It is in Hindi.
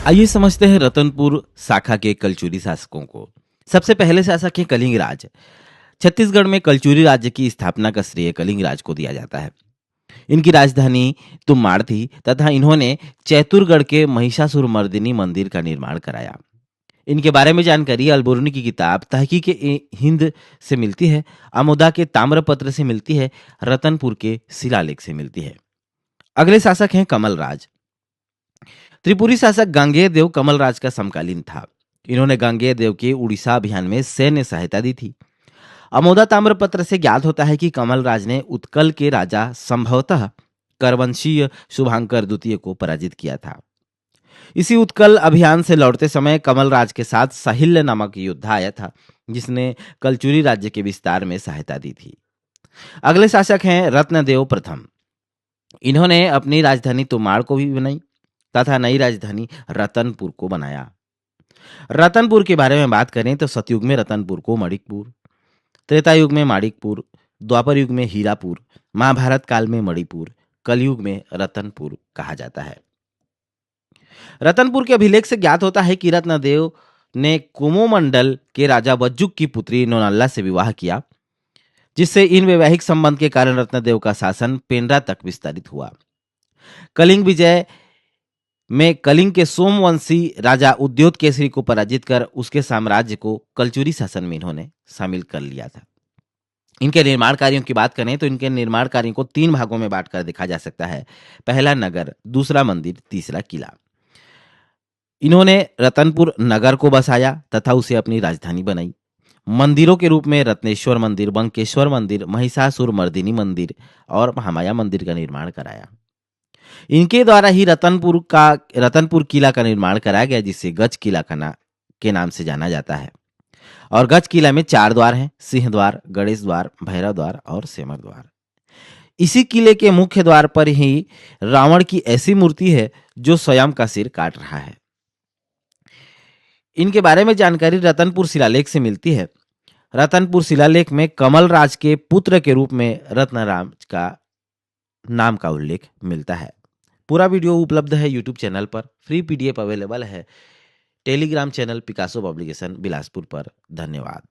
आइए समझते हैं रतनपुर शाखा के कलचुरी शासकों को। सबसे पहले शासक हैं कलिंग राज। छत्तीसगढ़ में कलचुरी राज्य की स्थापना का श्रेय कलिंग राज को दिया जाता है। इनकी राजधानी तुमाड़ थी तथा इन्होंने चैतुरगढ़ के महिषासुरमर्दिनी मंदिर का निर्माण कराया। इनके बारे में जानकारी अलबोर्नी की किताब तहकीक हिंद से मिलती है, आमोदा के ताम्रपत्र से मिलती है, रतनपुर के शिलालेख से मिलती है। अगले शासक हैं कमल राज। त्रिपुरी शासक गांगेय देव कमल राज का समकालीन था। इन्होंने गांगेय देव के उड़ीसा अभियान में सैन्य सहायता दी थी। अमोदा ताम्रपत्र से ज्ञात होता है कि कमल राज ने उत्कल के राजा संभवतः करवंशीय शुभांकर द्वितीय को पराजित किया था। इसी उत्कल अभियान से लौटते समय कमल राज के साथ साहिल्य नामक योद्धा आया था, जिसने कलचुरी राज्य के विस्तार में सहायता दी थी। अगले शासक हैं रत्नदेव प्रथम। इन्होंने अपनी राजधानी तुमाड़ को भी बनाई तथा नई राजधानी रतनपुर को बनाया। रतनपुर के बारे में बात करें तो सतयुग में रतनपुर को मणिकपुर, त्रेता युग में माणिकपुर, द्वापर युग में हीरापुर, महाभारत काल में मणिपुर, कलयुग में रतनपुर कहा जाता है। रतनपुर के अभिलेख से ज्ञात होता है कि रत्नदेव ने कुमोमंडल के राजा वज्जुक की पुत्री नोनल्ला से विवाह किया, जिससे इन वैवाहिक संबंध के कारण रत्नदेव का शासन पेंड्रा तक विस्तारित हुआ। कलिंग विजय में कलिंग के सोमवंशी राजा उद्योत केसरी को पराजित कर उसके साम्राज्य को कलचुरी शासन में इन्होंने शामिल कर लिया था। इनके निर्माण कार्यों की बात करें तो इनके निर्माण कार्यों को 3 भागों में बांटकर देखा जा सकता है। पहला नगर, दूसरा मंदिर, तीसरा किला। इन्होंने रतनपुर नगर को बसाया तथा उसे अपनी राजधानी बनाई। मंदिरों के रूप में रत्नेश्वर मंदिर, बंकेश्वर मंदिर, महिषासुरमर्दिनी मंदिर और महामाया मंदिर का निर्माण कराया। इनके द्वारा ही रतनपुर किला का निर्माण कराया गया, जिसे गज किला के नाम से जाना जाता है। और गज किला में 4 द्वार हैं: सिंह द्वार, गणेश द्वार, भैरव द्वार और सेमर द्वार। इसी किले के मुख्य द्वार पर ही रावण की ऐसी मूर्ति है जो स्वयं का सिर काट रहा है। इनके बारे में जानकारी रतनपुर शिलालेख से मिलती है। रतनपुर शिलालेख में कमल राज के पुत्र के रूप में रत्नराज का नाम का उल्लेख मिलता है। पूरा वीडियो उपलब्ध है यूट्यूब चैनल पर, फ्री पीडीएफ अवेलेबल है Telegram channel Picasso publication Bilaspur पर। धन्यवाद।